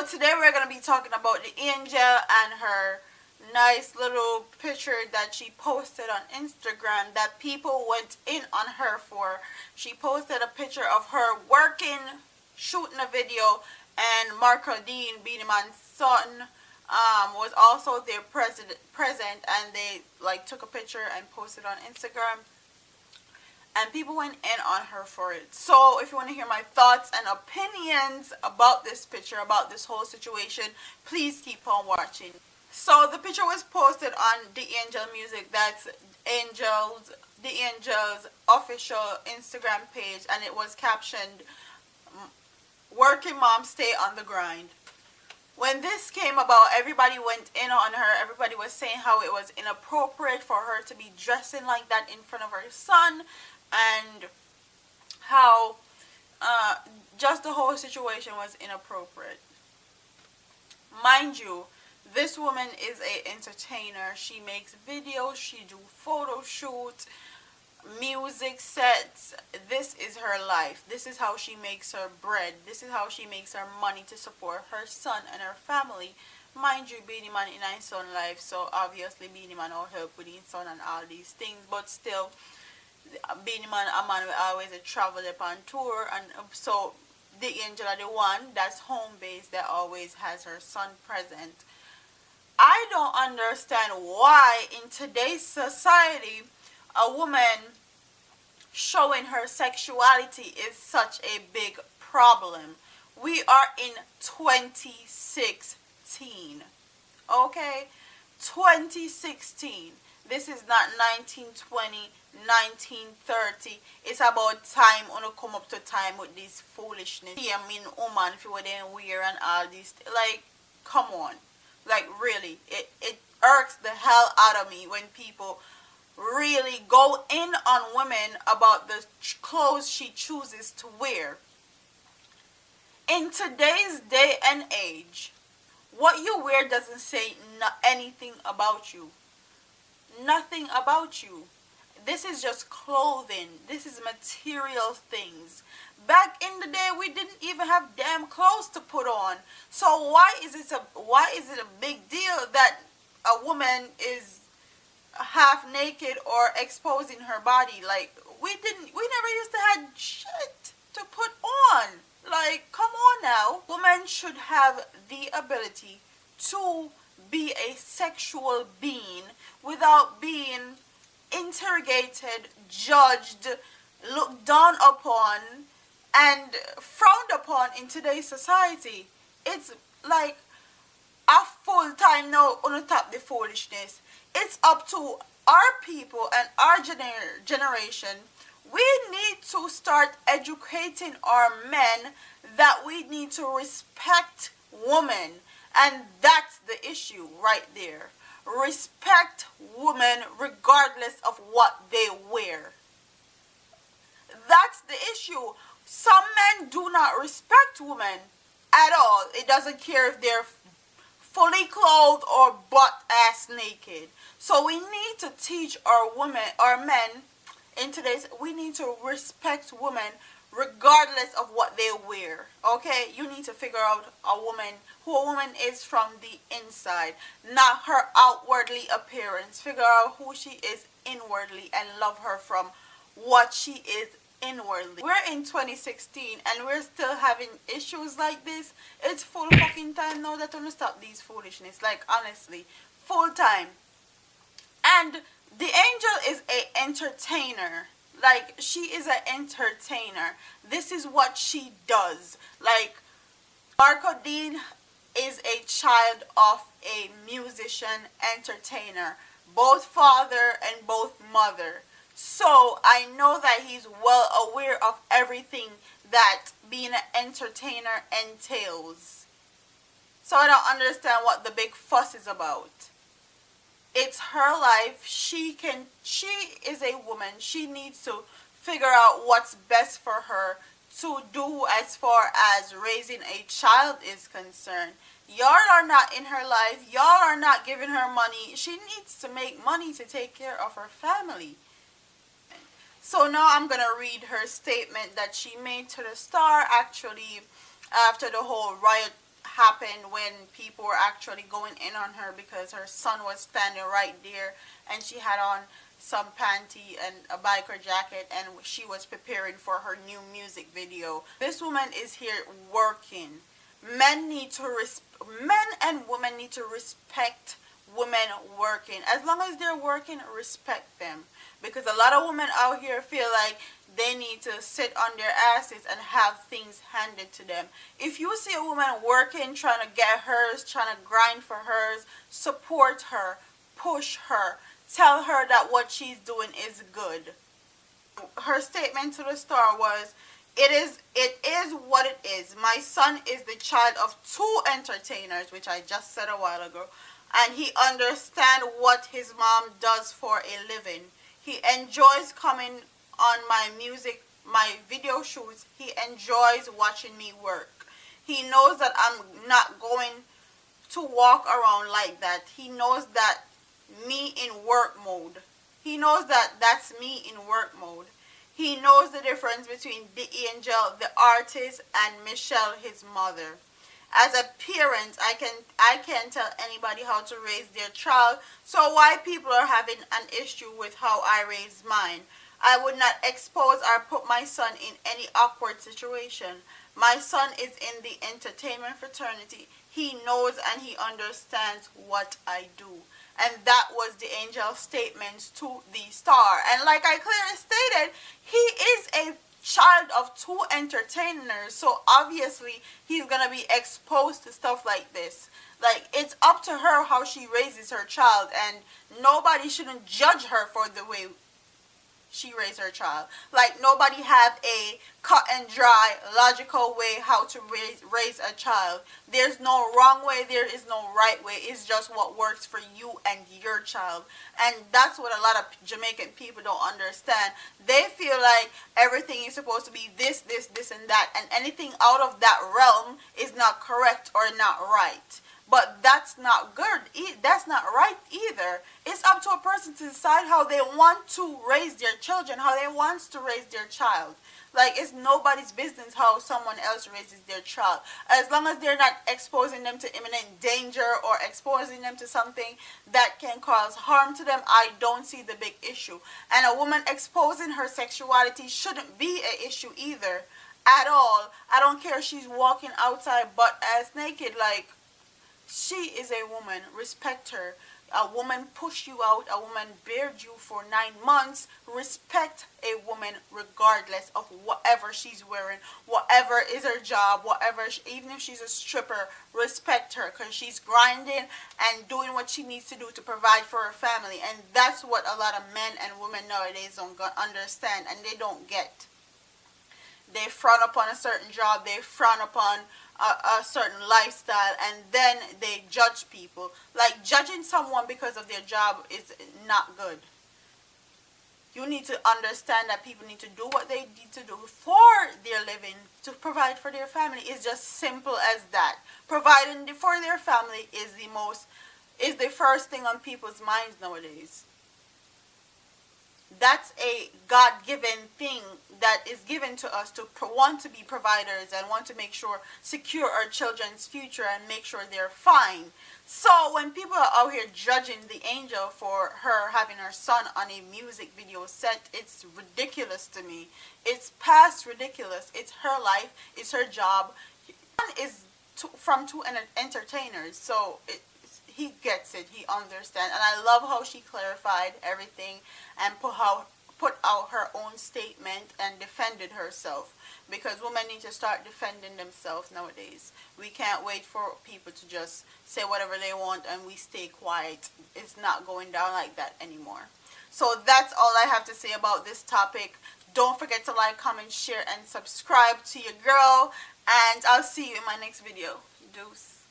So today we're going to be talking about the angel and her nice little picture that she posted on Instagram that people went in on her for. She posted a picture of her working, shooting a video, and Marco Dean, Beanie Man's son, was also there present, and they like took a picture and posted on Instagram, and people went in on her for it. So if you want to hear my thoughts and opinions about this picture, about this whole situation, please keep on watching. So the picture was posted on the Angel Music, that's the Angel's official Instagram page, and it was captioned, "Working mom stay on the grind." When this came about, everybody went in on her. Everybody was saying how it was inappropriate for her to be dressing like that in front of her son, and how just the whole situation was inappropriate. Mind you, this woman is a entertainer. She makes videos, she do photo shoots, music sets. This is her life. This is how she makes her bread. This is how she makes her money to support her son and her family. Mind you, Beanie Man in his son life, so obviously Beanie Man will help with his son and all these things, but still, Beanie Man, a man will always travel upon tour, and so the angel are the one that's home base that always has her son present. I don't understand why in today's society a woman showing her sexuality is such a big problem. We are in 2016. Okay? 2016. This is not 1920, 1930. It's about time when you come up to time with this foolishness. I mean, woman, if you were then wear and all this. Like, come on. Like, really. It irks the hell out of me when people really go in on women about the clothes she chooses to wear. In today's day and age, what you wear doesn't say anything about you. Nothing about you. This is just clothing. This is material things. Back in the day, we didn't even have damn clothes to put on. So why is it a big deal that a woman is half naked or exposing her body? Like, we never used to have shit to put on. Like, come on now. Women should have the ability to be a sexual being without being interrogated, judged, looked down upon, and frowned upon in today's society. It's like a full time now on top the foolishness. It's up to our people and our generation. We need to start educating our men that we need to respect women. And that's the issue right there. Respect women regardless of what they wear. That's the issue. Some men do not respect women at all. It doesn't care if they're fully clothed or butt-ass naked. So we need to teach our men in today's, we need to respect women regardless of what they wear. Okay? You need to figure out who a woman is from the inside, not her outwardly appearance. Figure out who she is inwardly and love her from what she is inwardly. We're in 2016 and we're still having issues like this. It's full fucking time now that we're gonna stop these foolishness. Like, honestly, full time. And the angel is a entertainer. Like, she is an entertainer. This is what she does. Like, Marco Dean is a child of a musician, entertainer, both father and both mother. So I know that he's well aware of everything that being an entertainer entails. So I don't understand what the big fuss is about. It's her life. She is a woman. She needs to figure out what's best for her to do as far as raising a child is concerned. Y'all are not in her life. Y'all are not giving her money. She needs to make money to take care of her family. So now I'm going to read her statement that she made to the Star, actually, after the whole riot happened when people were actually going in on her because her son was standing right there and she had on some panty and a biker jacket and she was preparing for her new music video. This woman is here working. Men and women need to respect women working. As long as they're working, respect them. Because a lot of women out here feel like they need to sit on their asses and have things handed to them. If you see a woman working, trying to get hers, trying to grind for hers, support her, push her, tell her that what she's doing is good. Her statement to the Star was, it is what it is. My son is the child of two entertainers, which I just said a while ago, and he understands what his mom does for a living. He enjoys coming on my video shoots. He enjoys watching me work. He knows that I'm not going to walk around like that. He knows that me in work mode. He knows that that's me in work mode. He knows the difference between the angel, the artist, and Michelle, his mother. As a parent, I can't tell anybody how to raise their child, so why people are having an issue with how I raised mine? I would not expose or put my son in any awkward situation. My son is in the entertainment fraternity. He knows and he understands what I do. And that was the angel's statements to the Star. And like I clearly stated, he is a child of two entertainers, so obviously he's gonna be exposed to stuff like this. Like, it's up to her how she raises her child, and nobody shouldn't judge her for the way she raised her child. Like, nobody have a cut and dry logical way how to raise a child. There's no wrong way, there is no right way. It's just what works for you and your child. And that's what a lot of Jamaican people don't understand. They feel like everything is supposed to be this, and that, and anything out of that realm is not correct or not right. But that's not good. That's not right either. It's up to a person to decide how they want to raise their children, how they want to raise their child. Like, it's nobody's business how someone else raises their child. As long as they're not exposing them to imminent danger or exposing them to something that can cause harm to them, I don't see the big issue. And a woman exposing her sexuality shouldn't be an issue either. At all. I don't care if she's walking outside butt-ass naked. Like, she is a woman. Respect her. A woman pushed you out. A woman bared you for 9 months. Respect a woman regardless of whatever she's wearing, whatever is her job, whatever, even if she's a stripper, respect her because she's grinding and doing what she needs to do to provide for her family. And that's what a lot of men and women nowadays don't understand, and they don't get. They frown upon a certain job, they frown upon a certain lifestyle, and then they judge people. Like, judging someone because of their job is not good. You need to understand that people need to do what they need to do for their living, to provide for their family. It's just simple as that. Providing for their family is the first thing on people's minds nowadays. That's a God-given thing that is given to us to want to be providers and want to make sure, secure our children's future and make sure they're fine. So when people are out here judging the angel for her having her son on a music video set, it's ridiculous to me. It's past ridiculous. It's her life. It's her job. One is from two entertainers, so he gets it. He understands. And I love how she clarified everything and put out her own statement and defended herself. Because women need to start defending themselves nowadays. We can't wait for people to just say whatever they want and we stay quiet. It's not going down like that anymore. So that's all I have to say about this topic. Don't forget to like, comment, share, and subscribe to your girl. And I'll see you in my next video. Deuce.